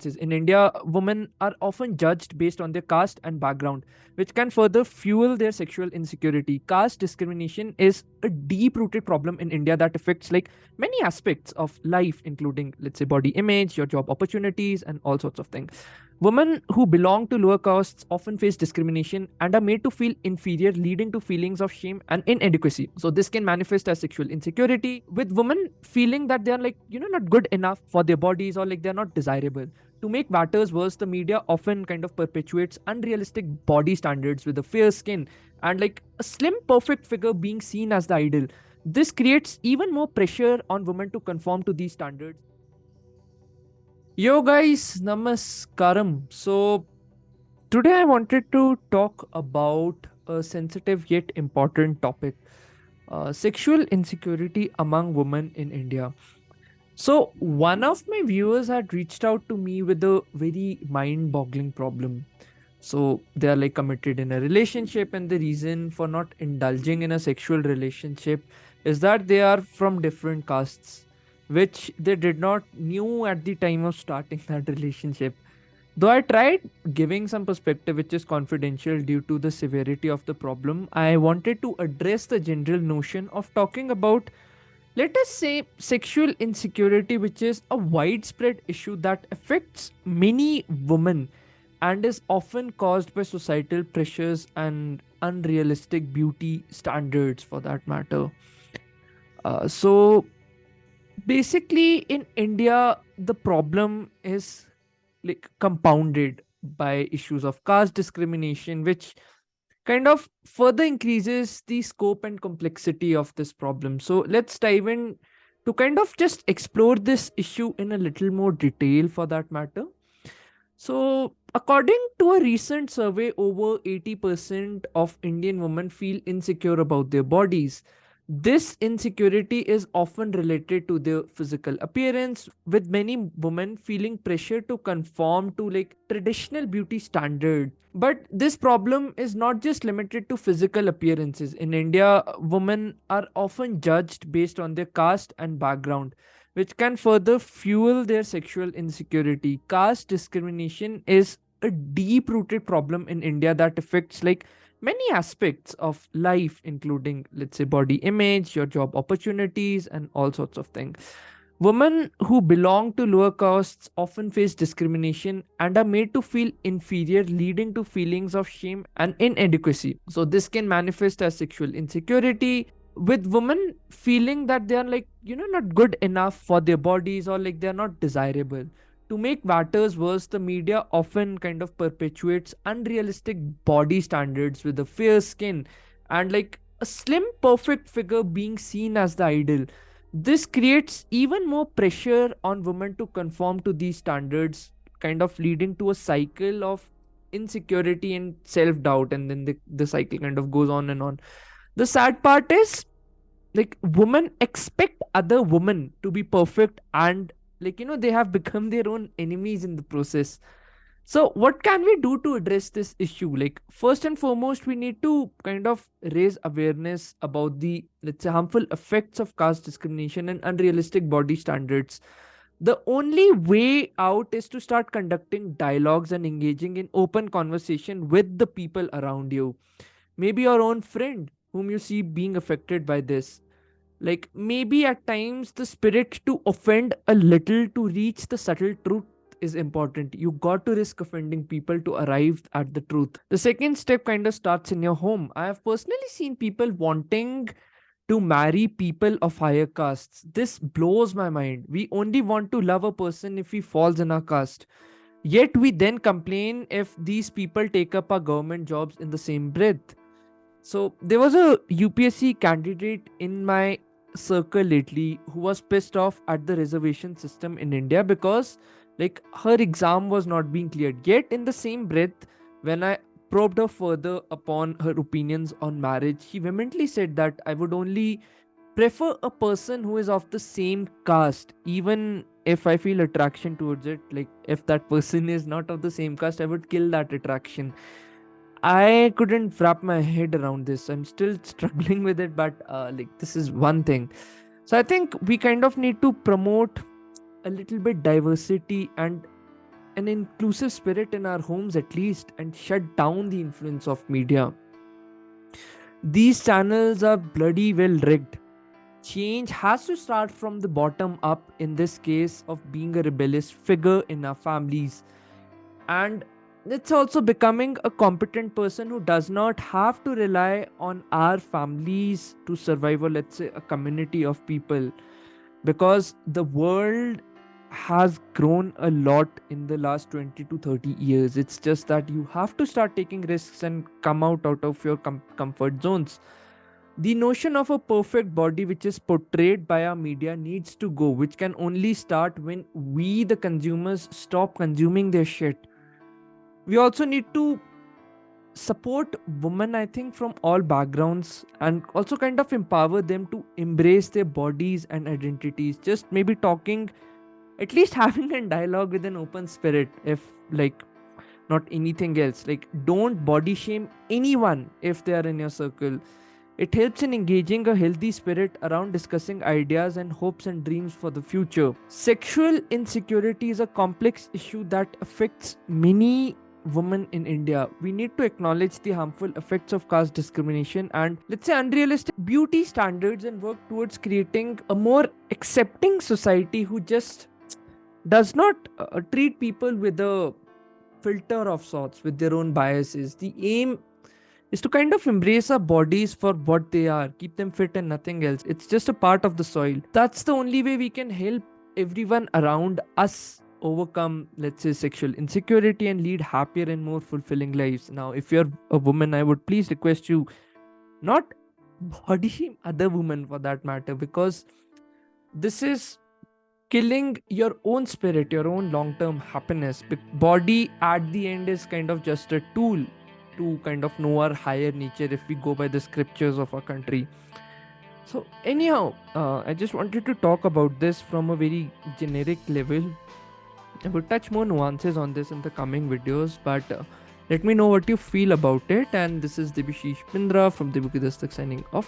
In India, women are often judged based on their caste and background, which can further fuel their sexual insecurity. Caste discrimination is a deep rooted problem in India that affects like many aspects of life, including, let's say, body image, your job opportunities, and all sorts of things. Women who belong to lower castes often face discrimination and are made to feel inferior, leading to feelings of shame and inadequacy. So, this can manifest as sexual insecurity, with women feeling that they are like, not good enough for their bodies or like they're not desirable. To make matters worse, the media often kind of perpetuates unrealistic body standards with a fair skin and like a slim, perfect figure being seen as the ideal. This creates even more pressure on women to conform to these standards. Yo, guys, namaskaram. So, today I wanted to talk about a sensitive yet important topic, sexual insecurity among women in India. So, one of my viewers had reached out to me with a very mind boggling problem. So, they are like committed in a relationship, and the reason for not indulging in a sexual relationship is that they are from different castes, which they did not knew at the time of starting that relationship. Though I tried giving some perspective which is confidential due to the severity of the problem, I wanted to address the general notion of talking about, let us say, sexual insecurity, which is a widespread issue that affects many women and is often caused by societal pressures and unrealistic beauty standards for that matter. So basically, in India, the problem is like compounded by issues of caste discrimination, which kind of further increases the scope and complexity of this problem. So let's dive in to kind of just explore this issue in a little more detail for that matter. So, according to a recent survey, over 80% of Indian women feel insecure about their bodies. This insecurity is often related to their physical appearance, with many women feeling pressure to conform to like traditional beauty standards. But this problem is not just limited to physical appearances. In India, women are often judged based on their caste and background, which can further fuel their sexual insecurity. Caste discrimination is a deep rooted problem in India that affects like many aspects of life, including, let's say, body image, your job opportunities, and all sorts of things. Women who belong to lower castes often face discrimination and are made to feel inferior, leading to feelings of shame and inadequacy. So, this can manifest as sexual insecurity, with women feeling that they are like, not good enough for their bodies or like they're not desirable. To make matters worse, the media often kind of perpetuates unrealistic body standards with a fair skin and like a slim, perfect figure being seen as the ideal. This creates even more pressure on women to conform to these standards, kind of leading to a cycle of insecurity and self doubt, and then the cycle kind of goes on and on. The sad part is like women expect other women to be perfect, and like they have become their own enemies in the process. So what can we do to address this issue? Like, first and foremost, we need to kind of raise awareness about the, let's say, harmful effects of caste discrimination and unrealistic body standards. The only way out is to start conducting dialogues and engaging in open conversation with the people around you. Maybe your own friend whom you see being affected by this. Like, maybe at times the spirit to offend a little to reach the subtle truth is important. You got to risk offending people to arrive at the truth. The second step kind of starts in your home. I have personally seen people wanting to marry people of higher castes. This blows my mind. We only want to love a person if he falls in our caste. Yet we then complain if these people take up our government jobs in the same breath. So there was a UPSC candidate in my circle lately who was pissed off at the reservation system in India because like her exam was not being cleared. Yet in the same breath, when I probed her further upon her opinions on marriage, she vehemently said that I would only prefer a person who is of the same caste, even if I feel attraction towards it. Like if that person is not of the same caste, I would kill that attraction. I couldn't wrap my head around this. I'm still struggling with it, but like this is one thing. So I think we kind of need to promote a little bit diversity and an inclusive spirit in our homes at least and shut down the influence of media. These channels are bloody well rigged. Change has to start from the bottom up, in this case, of being a rebellious figure in our families. And it's also becoming a competent person who does not have to rely on our families to survive, or let's say a community of people, because the world has grown a lot in the last 20 to 30 years. It's just that you have to start taking risks and come out of your comfort zones. The notion of a perfect body which is portrayed by our media needs to go, which can only start when we the consumers stop consuming their shit. We also need to support women, I think, from all backgrounds, and also kind of empower them to embrace their bodies and identities. Just maybe talking, at least having a dialogue with an open spirit, if like not anything else. Like, don't body shame anyone if they are in your circle. It helps in engaging a healthy spirit around discussing ideas and hopes and dreams for the future. Sexual insecurity is a complex issue that affects many women in India. We need to acknowledge the harmful effects of caste discrimination and, let's say, unrealistic beauty standards, and work towards creating a more accepting society who just does not treat people with a filter of sorts, with their own biases. The aim is to kind of embrace our bodies for what they are, keep them fit and nothing else. It's just a part of the soil. That's the only way we can help everyone around us overcome, let's say, sexual insecurity and lead happier and more fulfilling lives. Now, if you're a woman, I would please request you not body shame other women for that matter, because this is killing your own spirit, your own long term happiness. Body at the end is kind of just a tool to kind of know our higher nature if we go by the scriptures of our country. So, anyhow, I just wanted to talk about this from a very generic level. I will touch more nuances on this in the coming videos, but let me know what you feel about it. And this is Debashish Pindra from Debukidastak signing off.